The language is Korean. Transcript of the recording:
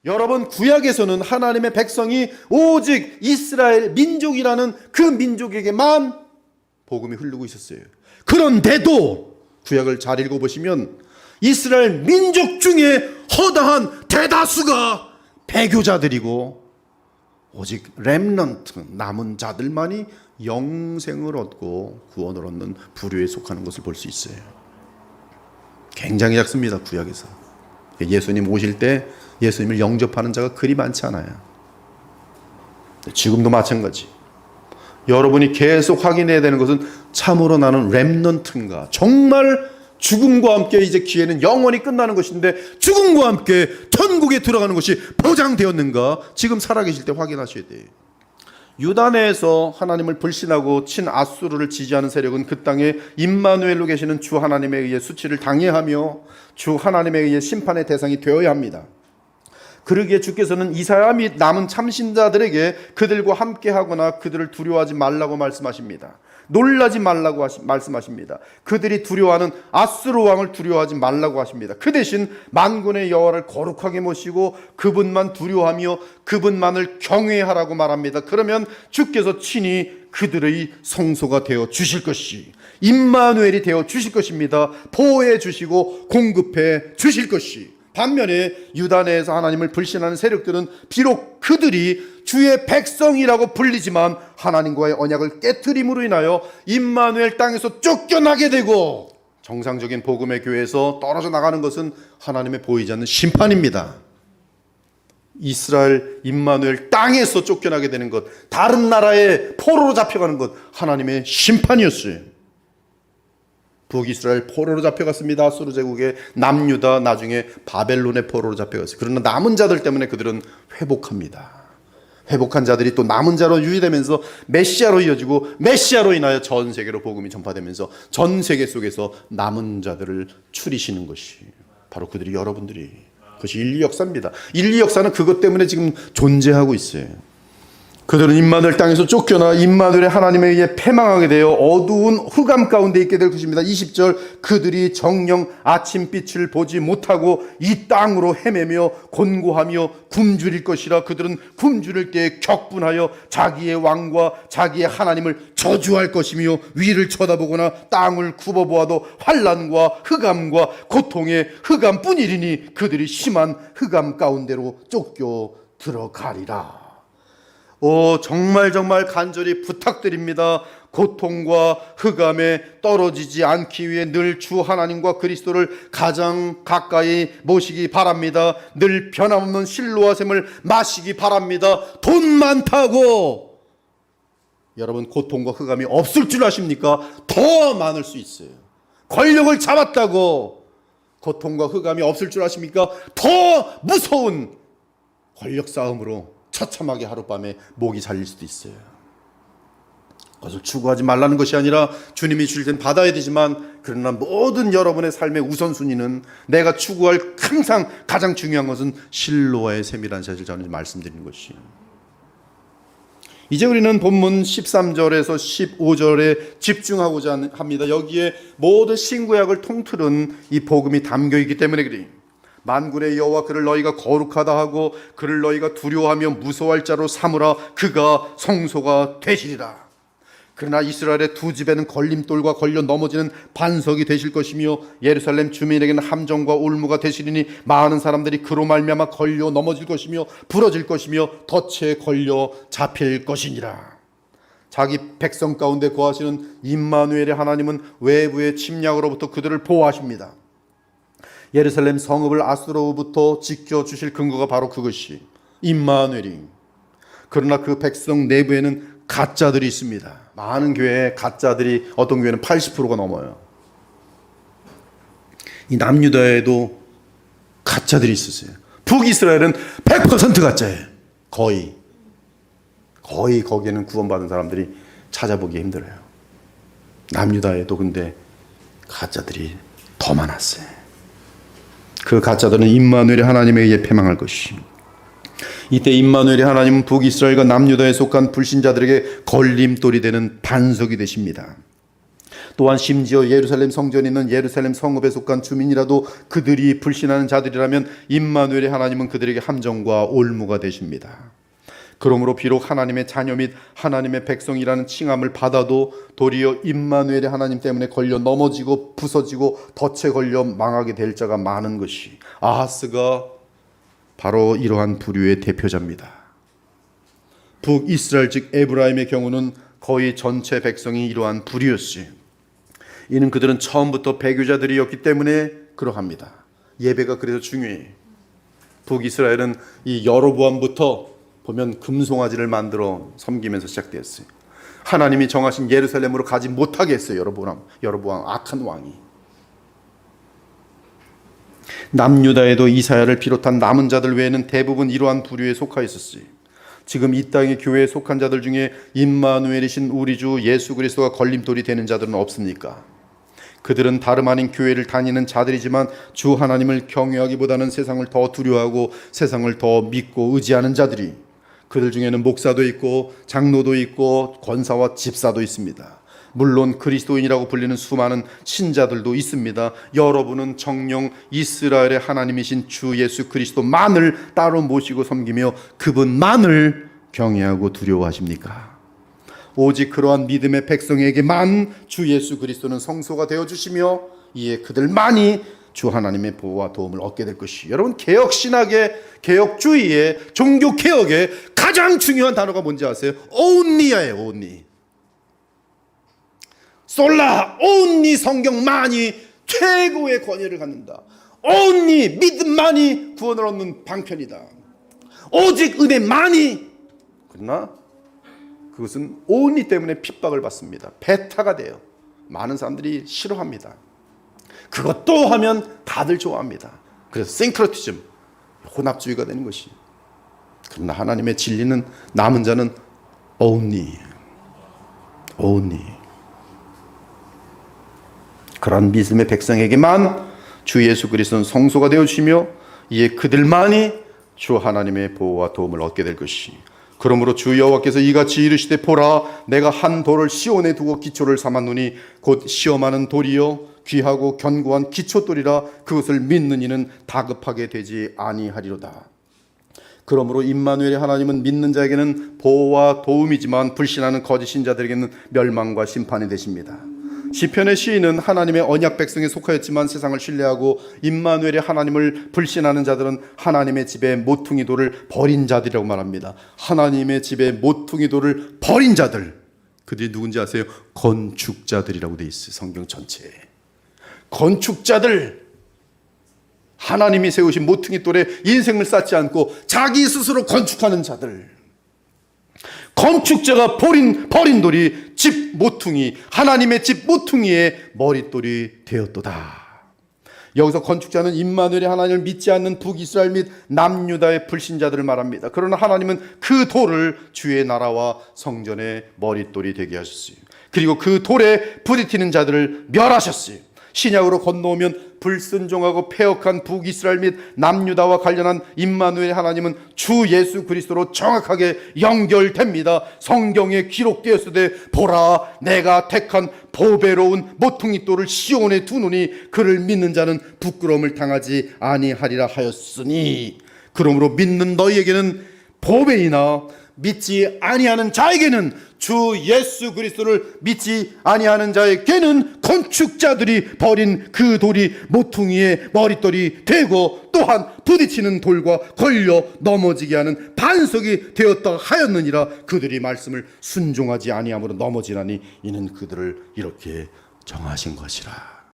여러분, 구약에서는 하나님의 백성이 오직 이스라엘 민족이라는 그 민족에게만 복음이 흐르고 있었어요. 그런데도 구약을 잘 읽어보시면 이스라엘 민족 중에 허다한 대다수가 배교자들이고 오직 렘넌트, 남은 자들만이 영생을 얻고 구원을 얻는 부류에 속하는 것을 볼 수 있어요. 굉장히 작습니다. 구약에서. 예수님 오실 때 예수님을 영접하는 자가 그리 많지 않아요. 지금도 마찬가지. 여러분이 계속 확인해야 되는 것은 참으로 나는 렘넌트인가, 정말 죽음과 함께 이제 기회는 영원히 끝나는 것인데 죽음과 함께 천국에 들어가는 것이 보장되었는가, 지금 살아계실 때 확인하셔야 돼요. 유다 내에서 하나님을 불신하고 친 아수르를 지지하는 세력은 그 땅에 임마누엘로 계시는 주 하나님에 의해 수치를 당해하며 주 하나님에 의해 심판의 대상이 되어야 합니다. 그러기에 주께서는 이사야 및 남은 참신자들에게 그들과 함께하거나 그들을 두려워하지 말라고 말씀하십니다. 놀라지 말라고 말씀하십니다. 그들이 두려워하는 아수르 왕을 두려워하지 말라고 하십니다. 그 대신 만군의 여호와를 거룩하게 모시고 그분만 두려워하며 그분만을 경외하라고 말합니다. 그러면 주께서 친히 그들의 성소가 되어 주실 것이, 임마누엘이 되어 주실 것입니다. 보호해 주시고 공급해 주실 것이. 반면에 유다 내에서 하나님을 불신하는 세력들은 비록 그들이 주의 백성이라고 불리지만 하나님과의 언약을 깨트림으로 인하여 임마누엘 땅에서 쫓겨나게 되고 정상적인 복음의 교회에서 떨어져 나가는 것은 하나님의 보이지 않는 심판입니다. 이스라엘 임마누엘 땅에서 쫓겨나게 되는 것, 다른 나라의 포로로 잡혀가는 것, 하나님의 심판이었어요. 북이스라엘 포로로 잡혀갔습니다. 아수르 제국의 남유다, 나중에 바벨론의 포로로 잡혀갔어요. 그러나 남은 자들 때문에 그들은 회복합니다. 회복한 자들이 또 남은 자로 유지되면서 메시아로 이어지고 메시아로 인하여 전 세계로 복음이 전파되면서 전 세계 속에서 남은 자들을 추리시는 것이 바로 그들이, 여러분들이, 그것이 인류 역사입니다. 인류 역사는 그것 때문에 지금 존재하고 있어요. 그들은 임마누엘 땅에서 쫓겨나 임마누엘의 하나님에 의해 패망하게 되어 어두운 흑암 가운데 있게 될 것입니다. 20절, 그들이 정녕 아침빛을 보지 못하고 이 땅으로 헤매며 곤고하며 굶주릴 것이라. 그들은 굶주릴 때에 격분하여 자기의 왕과 자기의 하나님을 저주할 것이며 위를 쳐다보거나 땅을 굽어보아도 환난과 흑암과 고통의 흑암뿐이리니 그들이 심한 흑암 가운데로 쫓겨 들어가리라. 정말 간절히 부탁드립니다. 고통과 흑암에 떨어지지 않기 위해 늘 주 하나님과 그리스도를 가장 가까이 모시기 바랍니다. 늘 변함없는 실로와 샘을 마시기 바랍니다. 돈 많다고 여러분 고통과 흑암이 없을 줄 아십니까? 더 많을 수 있어요. 권력을 잡았다고 고통과 흑암이 없을 줄 아십니까? 더 무서운 권력 싸움으로 처참하게 하룻밤에 목이 잘릴 수도 있어요. 그것을 추구하지 말라는 것이 아니라 주님이 주실 땐 받아야 되지만, 그러나 모든 여러분의 삶의 우선순위는 내가 추구할 항상 가장 중요한 것은 실로와의 셈이라는 사실을 저는 말씀드리는 것이에요. 이제 우리는 본문 13절에서 15절에 집중하고자 합니다. 여기에 모든 신구약을 통틀은 이 복음이 담겨 있기 때문에 그래요. 만군의 여호와 그를 너희가 거룩하다 하고 그를 너희가 두려워하며 무서워할 자로 삼으라. 그가 성소가 되시리라. 그러나 이스라엘의 두 집에는 걸림돌과 걸려 넘어지는 반석이 되실 것이며 예루살렘 주민에게는 함정과 올무가 되시리니 많은 사람들이 그로 말미암아 걸려 넘어질 것이며 부러질 것이며 덫에 걸려 잡힐 것이니라. 자기 백성 가운데 거하시는 임마누엘의 하나님은 외부의 침략으로부터 그들을 보호하십니다. 예루살렘 성읍을 아수르로부터 지켜주실 근거가 바로 그것이 임마누엘이. 그러나 그 백성 내부에는 가짜들이 있습니다. 많은 교회에 가짜들이, 어떤 교회는 80%가 넘어요. 이 남유다에도 가짜들이 있었어요. 북이스라엘은 100% 가짜예요. 거의 거기에는 구원받은 사람들이 찾아보기 힘들어요. 남유다에도 근데 가짜들이 더 많았어요. 그 가짜들은 임마누엘의 하나님에 의해 패망할 것이. 이때 임마누엘의 하나님은 북이스라엘과 남유다에 속한 불신자들에게 걸림돌이 되는 반석이 되십니다. 또한 심지어 예루살렘 성전에 있는 예루살렘 성읍에 속한 주민이라도 그들이 불신하는 자들이라면 임마누엘의 하나님은 그들에게 함정과 올무가 되십니다. 그러므로 비록 하나님의 자녀 및 하나님의 백성이라는 칭함을 받아도 도리어 임마누엘의 하나님 때문에 걸려 넘어지고 부서지고 덫에 걸려 망하게 될 자가 많은 것이, 아하스가 바로 이러한 부류의 대표자입니다. 북이스라엘 즉 에브라임의 경우는 거의 전체 백성이 이러한 부류였지. 이는 그들은 처음부터 배교자들이었기 때문에 그러합니다. 예배가 그래서 중요해. 북이스라엘은 이 여로보암부터 보면 금송아지를 만들어 섬기면서 시작되었어요. 하나님이 정하신 예루살렘으로 가지 못하게 했어요. 여로보암 악한 왕이. 남유다에도 이사야를 비롯한 남은 자들 외에는 대부분 이러한 부류에 속하 있었어요. 지금 이 땅의 교회에 속한 자들 중에 임마누엘이신 우리 주 예수 그리스도가 걸림돌이 되는 자들은 없습니까? 그들은 다름 아닌 교회를 다니는 자들이지만 주 하나님을 경외하기보다는 세상을 더 두려워하고 세상을 더 믿고 의지하는 자들이, 그들 중에는 목사도 있고 장로도 있고 권사와 집사도 있습니다. 물론 그리스도인이라고 불리는 수많은 신자들도 있습니다. 여러분은 정녕 이스라엘의 하나님이신 주 예수 그리스도만을 따로 모시고 섬기며 그분만을 경외하고 두려워하십니까? 오직 그러한 믿음의 백성에게만 주 예수 그리스도는 성소가 되어주시며 이에 그들만이 주 하나님의 보호와 도움을 얻게 될 것이, 여러분 개혁신학의 개혁주의의 종교개혁의 가장 중요한 단어가 뭔지 아세요? only예요. only. 솔라 only 성경만이 최고의 권위를 갖는다. only 믿음만이 구원을 얻는 방편이다. 오직 은혜만이. 그러나 그것은 only 때문에 핍박을 받습니다. 배타가 돼요. 많은 사람들이 싫어합니다. 그것도 하면 다들 좋아합니다. 그래서 싱크로티즘, 혼합주의가 되는 것이. 그러나 하나님의 진리는 남은 자는 only. 그런 믿음의 백성에게만 주 예수 그리스도는 성소가 되어주시며 이에 그들만이 주 하나님의 보호와 도움을 얻게 될 것이. 그러므로 주 여호와께서 이같이 이르시되 보라, 내가 한 돌을 시온에 두고 기초를 삼았노니 곧 시험하는 돌이요 귀하고 견고한 기초돌이라 그것을 믿는 이는 다급하게 되지 아니하리로다. 그러므로 임마누엘의 하나님은 믿는 자에게는 보호와 도움이지만 불신하는 거짓 신자들에게는 멸망과 심판이 되십니다. 시편의 시인은 하나님의 언약 백성에 속하였지만 세상을 신뢰하고 임마누엘의 하나님을 불신하는 자들은 하나님의 집에 모퉁이 돌을 버린 자들이라고 말합니다. 하나님의 집에 모퉁이 돌을 버린 자들, 그들이 누군지 아세요? 건축자들이라고 돼 있어요. 성경 전체에. 건축자들, 하나님이 세우신 모퉁이 돌에 인생을 쌓지 않고 자기 스스로 건축하는 자들. 건축자가 버린 돌이 집 모퉁이, 하나님의 집 모퉁이의 머릿돌이 되었도다. 여기서 건축자는 임마누엘의 하나님을 믿지 않는 북이스라엘 및 남유다의 불신자들을 말합니다. 그러나 하나님은 그 돌을 주의 나라와 성전의 머릿돌이 되게 하셨어요. 그리고 그 돌에 부딪히는 자들을 멸하셨어요. 신약으로 건너오면 불순종하고 패역한 북이스라엘 및 남유다와 관련한 임마누엘 하나님은 주 예수 그리스도로 정확하게 연결됩니다. 성경에 기록되었으되 보라, 내가 택한 보배로운 모퉁이 돌을 시온에 두노니 그를 믿는 자는 부끄러움을 당하지 아니하리라 하였으니, 그러므로 믿는 너희에게는 보배이나 믿지 아니하는 자에게는, 주 예수 그리스도를 믿지 아니하는 자에게는 건축자들이 버린 그 돌이 모퉁이의 머릿돌이 되고 또한 부딪히는 돌과 걸려 넘어지게 하는 반석이 되었다 하였느니라. 그들이 말씀을 순종하지 아니함으로 넘어지나니 이는 그들을 이렇게 정하신 것이라.